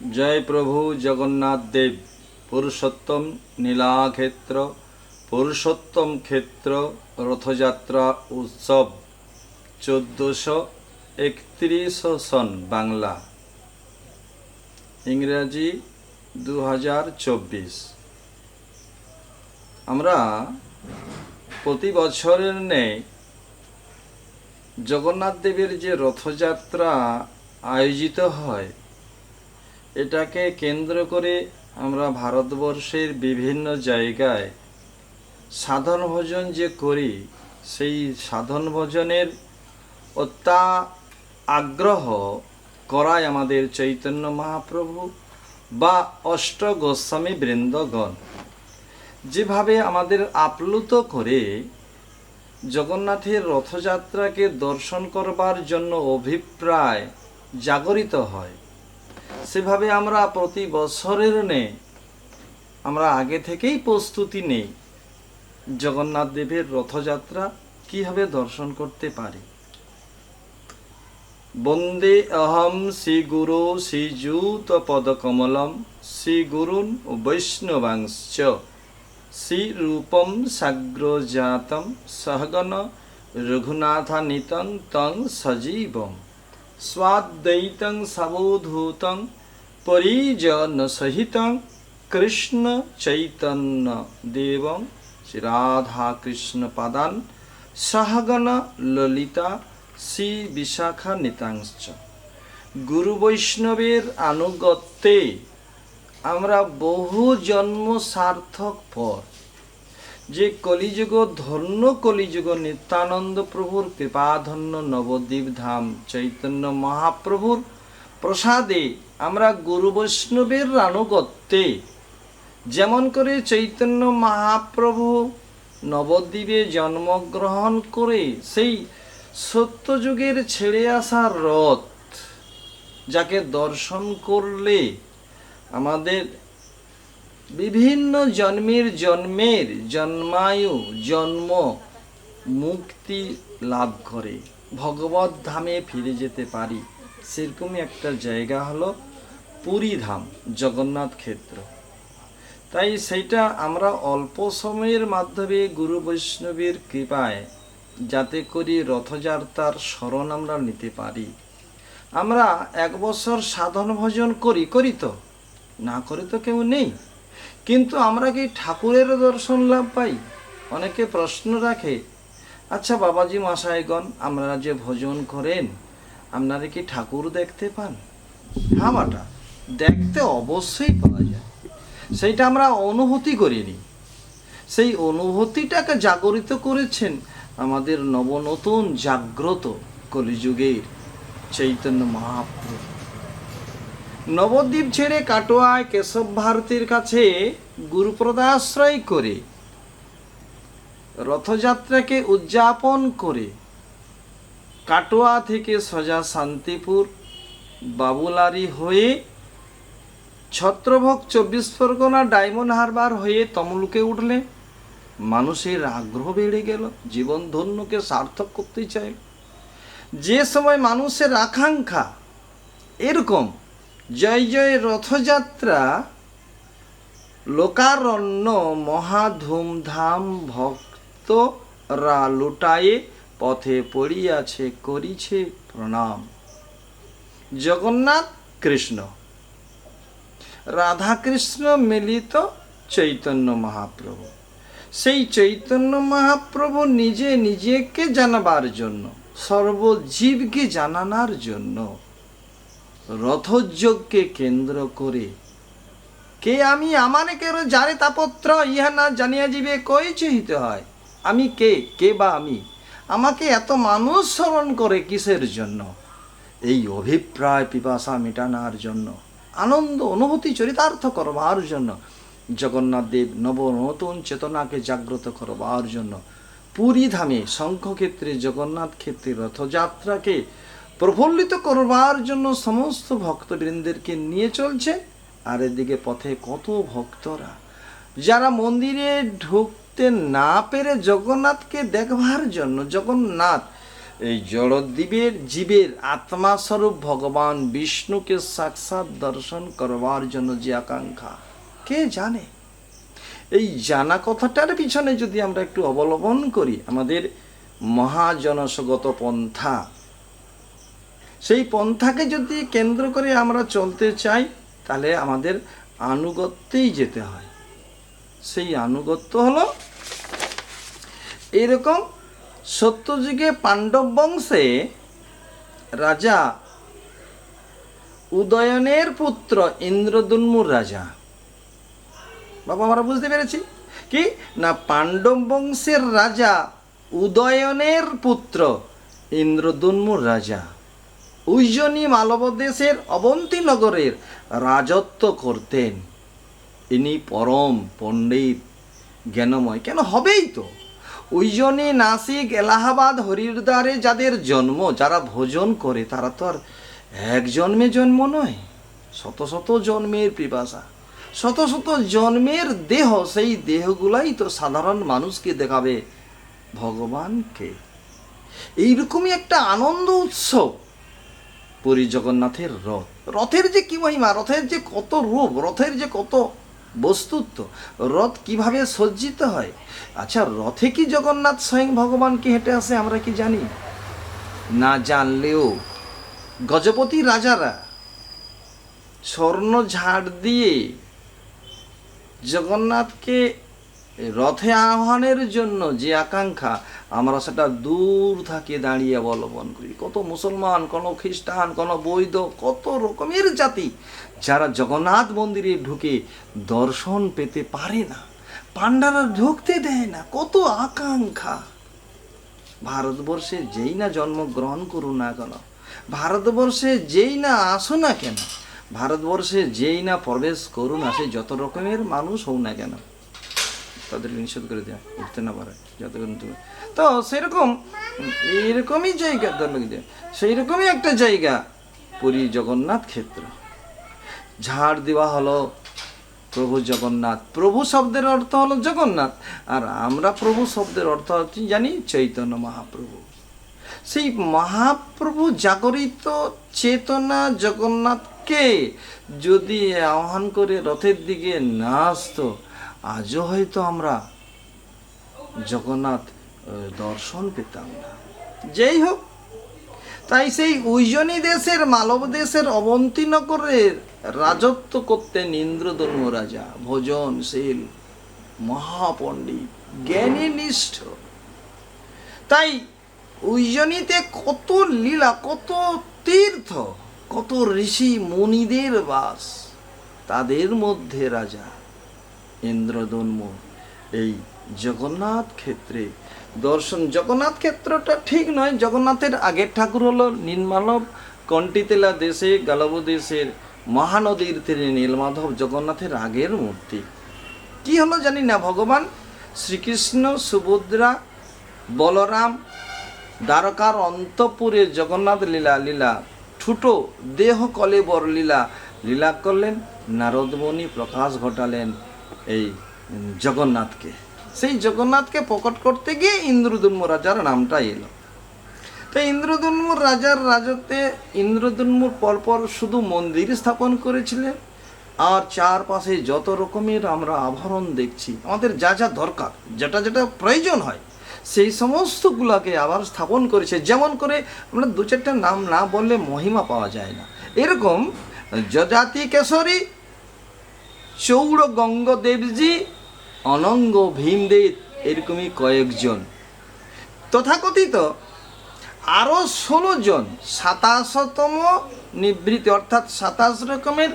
जय प्रभु जगन्नाथ देव पुरुषोत्तम नीलाक्षेत्र पुरुषोत्तम क्षेत्र रथयात्रा उत्सव 1431 सन बांगला इंग्राजी 2024 আমরা প্রতি বছরের ন্যায় জগন্নাথ দেবের যে রথযাত্রা আয়োজিত হয় এটাকে কেন্দ্র করে আমরা ভারতবর্ষের বিভিন্ন জায়গায় সাধন ভজন যে করি সেই সাধন ভজনের আগ্রহ করায় আমাদের চৈতন্য মহাপ্রভু বা অষ্ট গোস্বামী বৃন্দগণ যেভাবে আমাদের আপ্লুত করে জগন্নাথের রথযাত্রাকে দর্শন করবার জন্য অভিপ্রায় জাগরিত হয় সেভাবে আমরা প্রতি বছরের ন্যায় আমরা আগে থেকেই প্রস্তুতি নেই জগন্নাথ দেবের রথযাত্রা কিভাবে দর্শন করতে পারি। বন্দে অহম শ্রী গুরু শ্রীযুত পদকমলম শ্রী গুরুন বৈষ্ণবাংশ্চ শ্রী রূপম সাগ্রজাতম সহগণ রঘুনাথানিতং তং সজীবম স্বাদ্বৈতং সবুধূতং পরিজন সহিতং কৃষ্ণ চৈতন্য দেবং শ্রী রাধা কৃষ্ণ পাদান সহগণ ললিতা শ্রী বিশাখা নিতাংশ্চ। গুরু বৈষ্ণবের আনুগত্যে আমরা বহু জন্ম সার্থক পর যে কলিযুগ ধন্য কলিযুগ নিত্যানন্দ প্রভুর কৃপাধন্য নবদ্বীপ ধাম চৈতন্য মহাপ্রভুর প্রসাদে আমরা গুরু বৈষ্ণবের আনুগত্যে যেমন করে চৈতন্য মহাপ্রভু নবদ্বীপে জন্মগ্রহণ করে সেই সত্যযুগের ছেড়ে আসা রথ যাকে দর্শন করলে আমাদের বিভিন্ন জন্মের জন্মায়ু জন্ম মুক্তি লাভ করে ভগবত ধামে ফিরে যেতে পারি সেরকমই একটা জায়গা হলো পুরী ধাম জগন্নাথ ক্ষেত্র। তাই সেইটা আমরা অল্প সময়ের মাধ্যমে গুরু বৈষ্ণবের কৃপায় যাতে করি রথযাত্রার শরণ আমরা নিতে পারি। আমরা এক বছর সাধন ভজন করি তো না করে তো কেউ নেই, কিন্তু আমরা কি ঠাকুরের দর্শন লাভ পাই? অনেকে প্রশ্ন রাখে, আচ্ছা বাবাজি মশাইগণ আপনারা যে ভজন করেন আপনারা কি ঠাকুর দেখতে পান? হ্যাঁ বাটা, দেখতে অবশ্যই পাওয়া যায়, সেইটা আমরা অনুভূতি করিনি। সেই অনুভূতিটাকে জাগরিত করেছেন আমাদের নবনতুন জাগ্রত কলিযুগের চৈতন্য মহাপ্রভু। নবদ্বীপ ছেড়ে কাটোয়ায় কেশব ভারতীর কাছে গুরুপ্রদাশ্রয় করে রথযাত্রাকে উদযাপন করে কাটোয়া থেকে সোজা শান্তিপুর বাবুলারি হয়ে ছত্রভোগ 24 পরগনা ডায়মন্ড হারবার হয়ে তমলুকে উঠলে মানুষের আগ্রহ বেড়ে গেল, জীবন ধন্যকে সার্থক করতে চাইল। যে সময় মানুষের আকাঙ্ক্ষা এরকম জয় জয় রথযাত্রা লোকারণ্য মহা ধুমধাম ভক্তরা লুটায়ে পথে পড়িয়াছে করিছে প্রণাম। জগন্নাথ কৃষ্ণ রাধা কৃষ্ণ মিলিত চৈতন্য মহাপ্রভু, সেই চৈতন্য মহাপ্রভু নিজে নিজেকে জানাবার জন্য সর্বজীবকে জানানোর জন্য রথযজ্ঞকে কেন্দ্র করে কে আমি আমারে কেন যারে তাপত্র ইহা না জানিয়া যাবে কই চিহিতে হয়। আমি কে বা আমি, আমাকে এত মানুষ স্মরণ করে কিসের জন্য? এই অভিপ্রায় পিপাসা মেটানোর জন্য, আনন্দ অনুভূতি চরিতার্থ করবার জন্য, জগন্নাথ দেব নতুন চেতনাকে জাগ্রত করবার জন্য পুরী ধামে শঙ্খক্ষেত্রে জগন্নাথ ক্ষেত্রে রথযাত্রাকে প্রফুল্লিত করবার জন্য সমস্ত ভক্তবৃন্দেরকে নিয়ে চলছে। আর এদিকে পথে কত ভক্তরা যারা মন্দিরে ঢুকতে না পেরে জগন্নাথকে দেখবার জন্য, জগন্নাথ এই জড়দ্বীপের জীবের আত্মাস্বরূপ ভগবান বিষ্ণুকে সাক্ষাৎ দর্শন করবার জন্য যে আকাঙ্ক্ষা, কে জানে? এই জানা কথাটার পিছনে যদি আমরা একটু অবলম্বন করি আমাদের মহাজনসগত পন্থা, সেই পন্থাকে যদি কেন্দ্র করে আমরা চলতে চাই তাহলে আমাদের আনুগত্যেই যেতে হয়। সেই আনুগত্য হলো এরকম, সত্যযুগে পাণ্ডব বংশে রাজা উদয়নের পুত্র ইন্দ্রদুম্নুর রাজা। বাবা আমরা বুঝতে পেরেছি কি না, পাণ্ডব বংশের রাজা উদয়নের পুত্র ইন্দ্রদুম্নুর রাজা উজ্জয়িনী মালব দেশের অবন্তী নগরের রাজত্ব করতেন। ইনি পরম পণ্ডিত জ্ঞানময়। কেন হবেই তো, উজ্জয়িনী, নাসিক, এলাহাবাদ, হরিদ্বারে যাদের জন্ম, যারা ভোজন করে তারা তো আর এক জন্মে জন্ম নয়, শত শত জন্মের পিপাসা, শত শত জন্মের দেহ। সেই দেহগুলাই তো সাধারণ মানুষকে দেখাবে ভগবানকে। এইরকমই একটা আনন্দ উৎসব পুরী জগন্নাথের রথ। রথের যে কি মহিমা, রথের যে কত রূপ, রথের যে কত বস্তুত্ব, রথ কিভাবে সজ্জিত হয়। আচ্ছা, রথে কি জগন্নাথ স্বয়ং ভগবান কি হেঁটে আসে আমরা কি জানি? না জানলেও গজপতি রাজারা স্বর্ণ ঝাড় দিয়ে জগন্নাথকে রথে আহ্বানের জন্য যে আকাঙ্ক্ষা, আমরা সেটা দূর থেকে দাঁড়িয়ে অবলম্বন করি। কত মুসলমান, কোনো খ্রিস্টান, কোনো বৈধ, কত রকমের জাতি যারা জগন্নাথ মন্দিরে ঢুকে দর্শন পেতে পারে না, পাণ্ডারা ঢুকতে দেয় না, কত আকাঙ্ক্ষা। ভারতবর্ষে যেই না জন্মগ্রহণ করুন না কেন, ভারতবর্ষে যেই না আসো না কেন, ভারতবর্ষে যেই না প্রবেশ করুন, আসে যত রকমের মানুষ হোক না কেন, তাদেরকে নিষেধ করে দেয়, উঠতে না পারে যত। তো সেরকম এইরকমই জায়গা, সেই রকমই একটা জায়গা পুরী জগন্নাথ ক্ষেত্র। ঝাড় দেওয়া হলো প্রভু জগন্নাথ। প্রভু শব্দের অর্থ হলো জগন্নাথ, আর আমরা প্রভু শব্দের অর্থ জানি চৈতন্য মহাপ্রভু। সেই মহাপ্রভু জাগরিত চেতনা জগন্নাথকে যদি আহ্বান করে রথের দিকে না আসতো, আজও হয়তো আমরা জগন্নাথ দর্শন পেতাম না। যেই হোক, তাই সেই উজ্জয়িনী দেশের, মালব দেশের অবন্তী নগরের রাজত্ব করতেন ইন্দ্রদম্ন রাজা, ভোজনশীল, মহাপণ্ডিত, জ্ঞানী নিষ্ঠ। তাই উজ্জয়িনীতে কত লীলা, কত তীর্থ, কত ঋষি মুনিদের বাস, তাদের মধ্যে রাজা ইন্দ্রদম্ন এই জগন্নাথ ক্ষেত্রে দর্শন। জগন্নাথ ক্ষেত্রটা ঠিক নয়, জগন্নাথের আগের ঠাকুর হলো নীলমাধব, কণ্টিতেলা দেশে গালব দেশের মহানদীর তীরে নীলমাধব জগন্নাথের আগের মূর্তি। কি হলো জানি না, ভগবান শ্রীকৃষ্ণ, সুভদ্রা, বলরাম দ্বারকার অন্তঃপুরে জগন্নাথ লীলা ঠুটো দেহ কলেবর লীলা করলেন। নারদমণি প্রকাশ ঘটালেন এই জগন্নাথকে। সেই জগন্নাথকে প্রকট করতে গিয়ে ইন্দ্রদম্ন রাজার নামটা এলো। তো ইন্দ্রদম্ন রাজার রাজত্বে ইন্দ্রদম্ন পরপর শুধু মন্দির স্থাপন করেছিলেন, আর চারপাশে যত রকমের আমরা আভরণ দেখছি, আমাদের যা যা দরকার, যেটা যেটা প্রয়োজন হয়, সেই সমস্তগুলোকে আবার স্থাপন করেছে। যেমন করে আমরা দু চারটা নাম না বললে মহিমা পাওয়া যায় না। এরকম যজাতি কেশরী, চৌড় গঙ্গদেবজি, অনঙ্গ ভীমদেব, এরকমই কয়েকজন। তথাকথিত আরও 16 জন 27তম নিবৃত্তি, অর্থাৎ 27 রকমের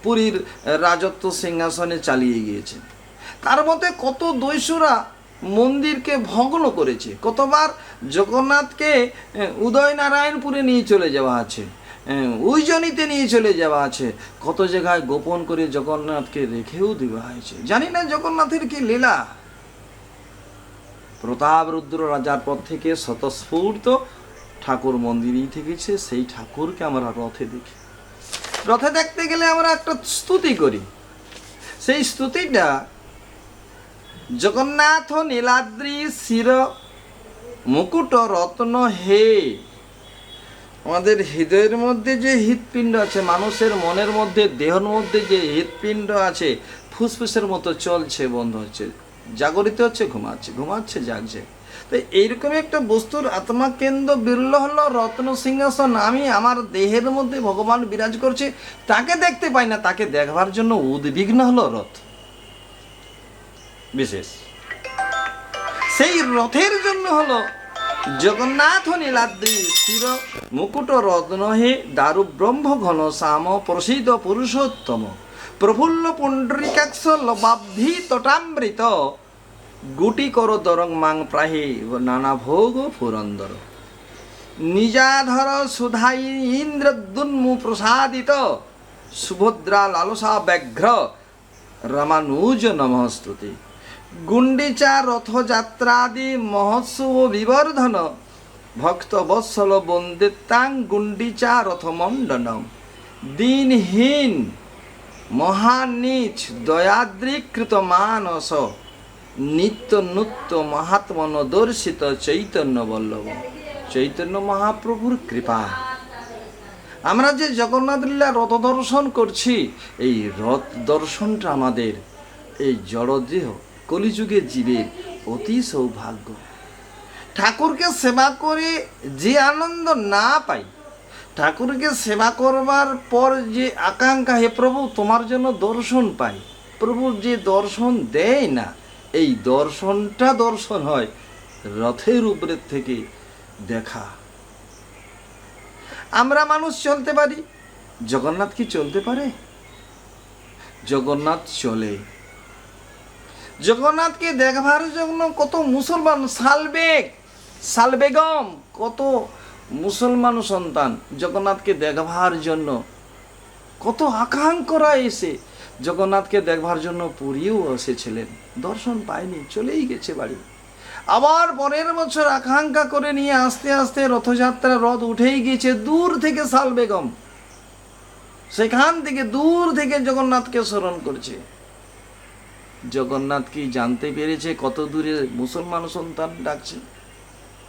পুরীর রাজত্ব সিংহাসনে চালিয়ে গিয়েছে। তার মধ্যে কত দৈসুরা মন্দিরকে ভগ্ন করেছে, কতবার জগন্নাথকে উদয়নারায়ণপুরে নিয়ে চলে যাওয়া আছে, উজ্জয়িনীতে নিয়ে চলে যাওয়া আছে, কত জায়গায় গোপন করে জগন্নাথকে রেখেও দেওয়া হয়েছে। জানি না জগন্নাথের কি লীলা। প্রতাপরুদ্র রাজার পর থেকে স্বতঃস্ফূর্ত ঠাকুর মন্দিরেই থেকেছে, সেই ঠাকুরকে আমরা রথে দেখি। রথে দেখতে গেলে আমরা একটা স্তুতি করি। সেই স্তুতিটা জগন্নাথ নীলাদ্রি শির মুকুট রত্ন হে। আমাদের হৃদয়ের মধ্যে যে হৃৎপিণ্ড আছে, মানুষের মনের মধ্যে, দেহের মধ্যে যে হৃৎপিণ্ড আছে, ফুসফুসের মতো চলছে, বন্ধ হচ্ছে, জাগরিত হচ্ছে, ঘুমাচ্ছে, ঘুমাচ্ছে, জাগছে। তো এইরকম একটা বস্তুর আত্মা কেন্দ্র বিরল হলো রত্ন সিংহাসন। আমি আমার দেহের মধ্যে ভগবান বিরাজ করছে, তাকে দেখতে পাই না, তাকে দেখবার জন্য উদ্বিগ্ন হলো রথ বিশেষ। সেই রথের জন্য হলো জগন্নাথ নীলাদ্রি স্থির মুকুট রত্ন হে দারু ব্রহ্ম ঘন শ্যাম প্রসিদ্ধ পুরুষোত্তম প্রফুল্ল পুণ্ডরিকাক্ষ লবাব্ধি তটামৃত গুটি কর দরং মাং প্রাহি নানা ভোগ পুরন্দর নিজাধর সুধাই ইন্দ্রদুন্মু প্রসাদিত সুভদ্রা লালসা ব্যাঘ্র রামানুজ নমস্তুতি গুন্ডিচা রথযাত্রাদি মহোৎসব বিবর্ধন ভক্ত বৎসল বন্দিতাং গুন্ডিচা রথমণ্ডনম দীনহীন মহানীচ দয়াদ্রীকৃত মানস নিত্য নূত্য মহাত্মন দর্শিত চৈতন্য বল্লভ। চৈতন্য মহাপ্রভুর কৃপা আমরা যে জগন্নাথ লীলা রথ দর্শন করছি, এই রথ দর্শনটা আমাদের এই জড়দেহ কলিযুগে জীবের অতি সৌভাগ্য। ঠাকুরকে সেবা করে যে আনন্দ না পাই, ঠাকুরকে সেবা করবার পর যে আকাঙ্ক্ষা, হে প্রভু তোমার জন্য দর্শন পাই, প্রভু যে দর্শন দেয় না, এই দর্শনটা দর্শন হয় রথের উপরে থেকে দেখা। আমরা মানুষ চলতে পারি, জগন্নাথ কি চলতে পারে? জগন্নাথ চলে। জগন্নাথকে দেখবার জন্য কত মুসলমান সালবেগম কত মুসলমান সন্তান জগন্নাথকে দেখবার জন্য কত আকাঙ্ক্ষা এসে জগন্নাথকে দেখবার জন্য পুরীও এসেছিলেন, দর্শন পায়নি, চলেই গেছে বাড়ি। আবার পরের বছর আকাঙ্ক্ষা করে নিয়ে আস্তে আস্তে রথযাত্রা, রথ উঠেই গিয়েছে দূর থেকে সালবেগম, সেখান থেকে দূর থেকে জগন্নাথকে স্মরণ করছে। জগন্নাথ কি জানতে পেরেছে কত দূরে মুসলমান সন্তান ডাকছে?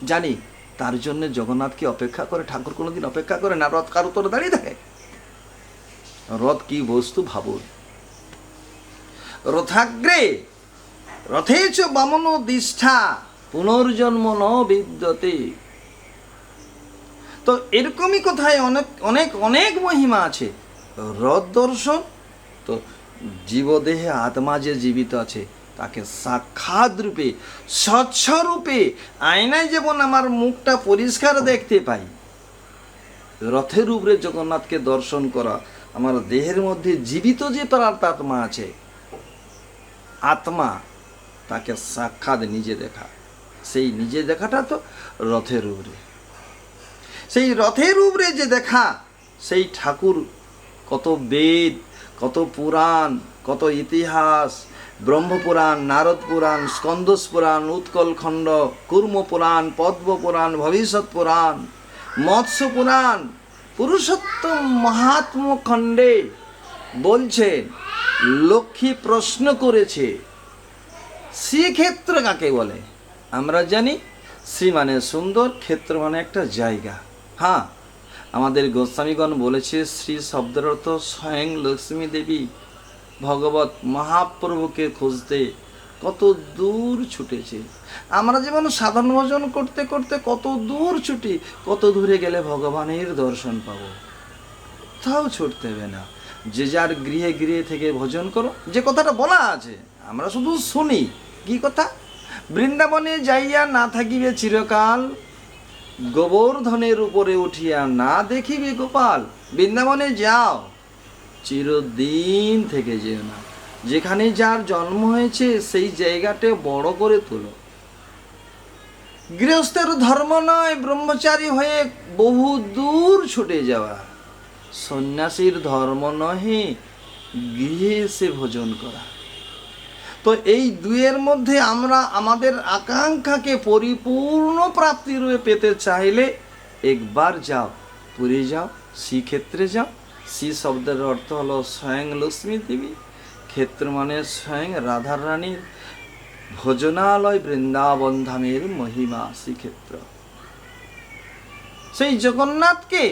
জানি, তার জন্য জগন্নাথ কি অপেক্ষা করে? ঠাকুর কোনোদিন অপেক্ষা করে না? রথ কারো তোরে দাঁড়িয়ে থাকে? রথ কি বস্তু ভাবুন। রথাগ্রে রথেচ বামন দিষ্ঠা পুনর্জন্ম ন বিদ্যতে। তো এরকমই কোথায় অনেক অনেক অনেক মহিমা আছে। রথ দর্শন তো জীবদেহে আত্মা যে জীবিত আছে তাকে সাক্ষাৎ রূপে, স্বচ্ছ রূপে, আয়নায় যেমন আমার মুখটা পরিষ্কার দেখতে পাই, রথের উপরে জগন্নাথকে দর্শন করা, আমার দেহের মধ্যে জীবিত যে আত্মা আছে, আত্মা, তাকে সাক্ষাৎ নিজে দেখা। সেই নিজে দেখাটা তো রথের উপরে। সেই রথের উপরে যে দেখা, সেই ঠাকুর কত বেদ, কত পুরাণ, কত ইতিহাস, ব্রহ্মপুরাণ, নারদ পুরাণ, স্কন্দস পুরাণ, উৎকলখণ্ড, কুর্ম পুরাণ, পদ্ম পুরাণ, ভবিষ্যৎ পুরাণ, মৎস্য পুরাণ, পুরুষোত্তম মহাত্ম খণ্ডে বলছেন, লক্ষ্মী প্রশ্ন করেছে শ্রীক্ষেত্র কাকে বলে? আমরা জানি শ্রী মানে সুন্দর, ক্ষেত্র মানে একটা জায়গা। হ্যাঁ, আমাদের গোস্বামীগণ বলেছে শ্রী শব্দের অর্থ স্বয়ং লক্ষ্মী দেবী ভগবত মহাপ্রভুকে খুঁজতে কত দূর ছুটেছে। আমরা যেমন সাধন ভজন করতে করতে কত দূর ছুটি, কত দূরে গেলে ভগবানের দর্শন পাবো। কোথাও ছুটতে হবে না, যে যার গৃহে গৃহে থেকে ভজন করো। যে কথাটা বলা আছে আমরা শুধু শুনি, কি কথা? বৃন্দাবনে যাইয়া না থাকিবে চিরকাল, গোবর্ধনের উপরে উঠিয়া না দেখিবে গোপাল। বৃন্দাবনে যাও, চিরদিন থেকে যেও না। যেখানে যার জন্ম হয়েছে সেই জায়গাটা বড় করে তোলো। গৃহস্থের ধর্ম নয় ব্রহ্মচারী হয়ে বহু দূর ছুটে যাওয়া। সন্ন্যাসীর ধর্ম নহে গৃহে এসে ভোজন করা। তো এই দুয়ের মধ্যে আমরা আমাদের আকাঙ্ক্ষাকে পরিপূর্ণ প্রাপ্তিরূপে পেতে চাইলে একবার যাও, পুরী যাও, শ্রীক্ষেত্রে যাও। শ্রী শব্দের অর্থ হলো স্বয়ং লক্ষ্মী দেবী, ক্ষেত্র মানে স্বয়ং রাধার রানীর ভোজনালয় বৃন্দাবন ধামের মহিমা শ্রীক্ষেত্র। সেই জগন্নাথকে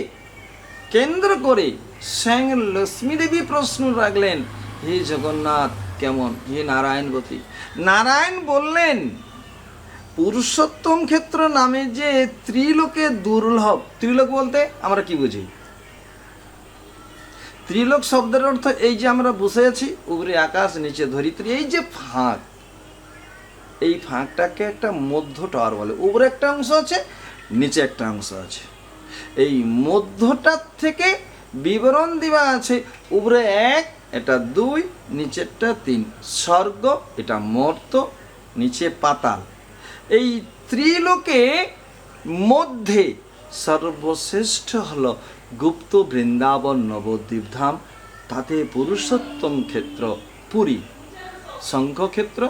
কেন্দ্র করে স্বয়ং লক্ষ্মী দেবী প্রশ্ন রাখলেন, হে জগন্নাথ কেমন? হে নারায়ণবতী। নারায়ণ বললেন, পুরুষোত্তম ক্ষেত্র নামে যে ত্রিলোকে দুর্লভ, ত্রিলোক বলতে আমরা কি বুঝি? ত্রিলোক শব্দের অর্থ এই যে আমরা বসে আছি, উপরে আকাশ নিচে ধরিত্রী, এই যে ফাঁক, এই ফাঁকটাকে একটা মধ্য টাওয়ার বলে। উপরে একটা অংশ আছে, নিচে একটা অংশ আছে। এই মধ্যটার থেকে বিবরণ দেওয়া আছে, উপরে 1, এটা 2, নিচেরটা 3, স্বর্গ, এটা মর্ত, নিচে পাতাল। এই ত্রিলোকে মধ্যে সর্বশ্রেষ্ঠ হলো গুপ্ত বৃন্দাবন নবদ্বীপ ধাম, তাতে পুরুষোত্তম ক্ষেত্র পুরী, শঙ্খক্ষেত্র,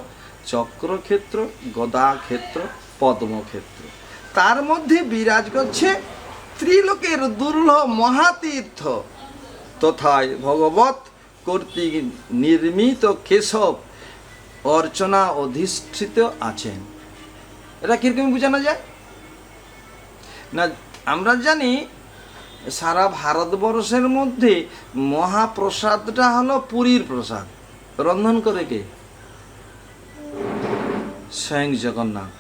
চক্রক্ষেত্র, গদাক্ষেত্র, পদ্মক্ষেত্র। তার মধ্যে বিরাজ করছে ত্রিলোকের দুর্লভ মহাতীর্থ তথায় ভগবত কর্তৃক নির্মিত কেশব অর্চনা অধিষ্ঠিত আছেন। এটা কিরকম বোঝানো যায় না? আমরা জানি সারা ভারতবর্ষের মধ্যে মহাপ্রসাদটা হলো পুরীর প্রসাদ। রন্ধন করে কে? স্বয়ং জগন্নাথ।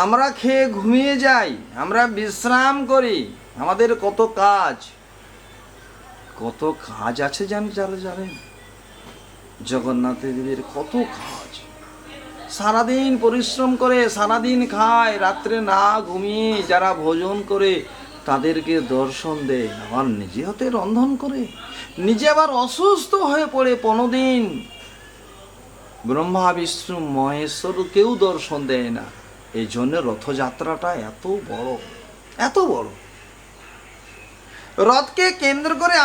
আমরা খেয়ে ঘুমিয়ে যাই, আমরা বিশ্রাম করি, আমাদের কত কাজ আছে যারা জানেন? জগন্নাথ দেবের কত কাজ। সারাদিন পরিশ্রম করে, সারাদিন খায়, রাত্রে না ঘুমিয়ে যারা ভোজন করে তাদেরকে দর্শন দেয়, আবার নিজে হাতে রন্ধন করে, নিজে আবার অসুস্থ হয়ে পড়ে 15 দিন, ব্রহ্মা বিষ্ণু মহেশ্বর কেউ দর্শন দেয় না। এই জন্য রথযাত্রাটা এত বড়। রথকে কেন্দ্র করে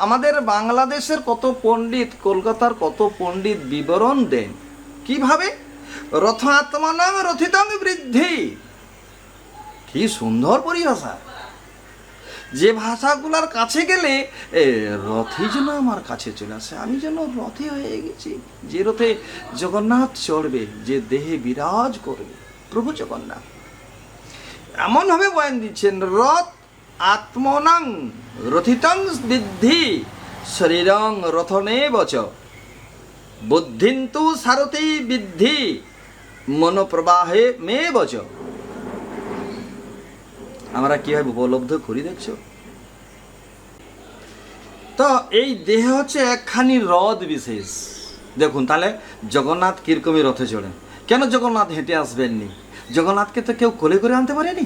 আমাদের বাংলাদেশের কত পণ্ডিত, কলকাতার কত পণ্ডিত বিবরণ দেন কিভাবে। রথ আত্মানং রথিতং বৃদ্ধি, কি সুন্দর পরিভাষা। যে ভাষাগুলোর কাছে গেলে রথই যেন আমার কাছে চলে আসে, আমি যেন রথে হয়ে গেছি। যে রথে জগন্নাথ চড়বে, যে দেহে বিরাজ করবে প্রভু জগন্নাথ, এমনভাবে বয়ান দিচ্ছেন, রথ আত্মনং রথিতং বৃদ্ধি শরীরং রথনে বচ বুদ্ধিন্তু সারথি বৃদ্ধি মনোপ্রবাহে মে বচ। আমরা কিভাবে উপলব্ধ করি দেখছো তো? এই দেহ হচ্ছে একখানি রথ বিশেষ। দেখুন তাহলে জগন্নাথ কিরকমই রথে চড়েন। কেন জগন্নাথ হেঁটে আসবেননি? জগন্নাথকে তো কেউ কোলে করে আনতে পারেনি।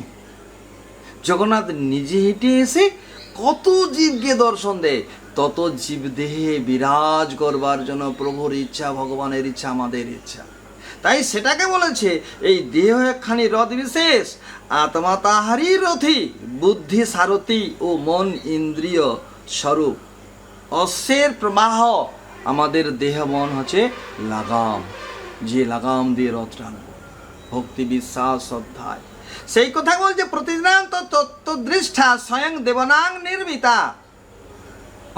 জগন্নাথ নিজে হেঁটে এসে কত জীবকে দর্শন দেয়, তত জীব দেহে বিরাজ করবার জন্য প্রভুর ইচ্ছা, ভগবানের ইচ্ছা, আমাদের ইচ্ছা। তাই সেটাকে বলেছে এই দেহ একখানি রথ বিশেষ, আত্মা তাহারই রথি, বুদ্ধি সারথি ও মন ইন্দ্রিয় স্বরূপ। অশ্বের প্রবাহ, আমাদের দেহ মন হচ্ছে লাগাম, যে লাগাম দিয়ে রথ টানব, ভক্তি বিশ্বাস শ্রদ্ধায়। সেই কথা বলছে, প্রতিদিনান্ত তত্ত্বদৃষ্ঠা স্বয়ং দেবনাং নির্মিতা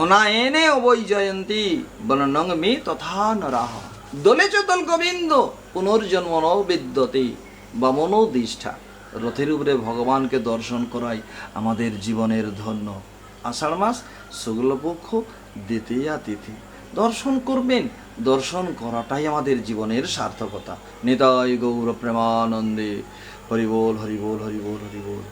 অনায়নে অবৈ জয়ন্তী বননং মে তথা নরাহ দলে চ দল গোবিন্দ পুনর্জন্ম ন বিদ্যতে বামনোদিষ্ঠা। রথের উপরে ভগবানকে দর্শন করাই আমাদের জীবনের ধন্য। আষাঢ় মাস শুক্লপক্ষ দ্বিতীয়া তিথি দর্শন করবেন। দর্শন করাটাই আমাদের জীবনের সার্থকতা। নিতাই গৌর প্রেমানন্দে। হরি বল, হরি বল, হরি বল, হরি বল।